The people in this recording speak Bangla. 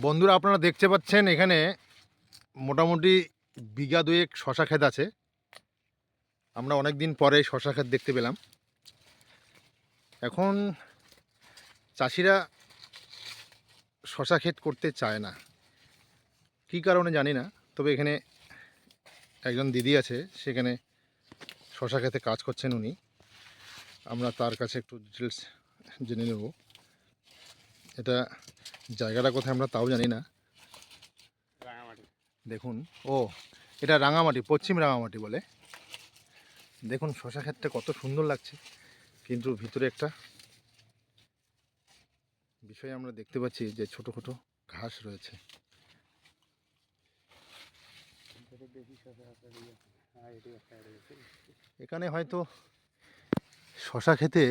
বন্ধুরা আপনারা দেখতে পাচ্ছেন এখানে মোটামুটি বিঘা দুয়েক শশা ক্ষেত আছে। আমরা অনেক দিন পরে শশা ক্ষেত দেখতে পেলাম। এখন চাষিরা শশা ক্ষেত করতে চায় না, কী কারণে জানি না। তবে এখানে একজন দিদি আছে, সেখানে শশা ক্ষেতে কাজ করছেন উনি। আমরা তার কাছে একটু ডিটেলস জেনে নেব। এটা জায়গাটা কোথায় আমরা তাও জানি না। দেখুন, ও এটা রাঙামাটি, পশ্চিম রাঙামাটি বলে। দেখুন শশা ক্ষেতটা কত সুন্দর লাগছে, কিন্তু ভিতরে একটা বিষয় আমরা দেখতে পাচ্ছি যে ছোট ছোট ঘাস রয়েছে। এখানে হয়তো শশা ক্ষেতে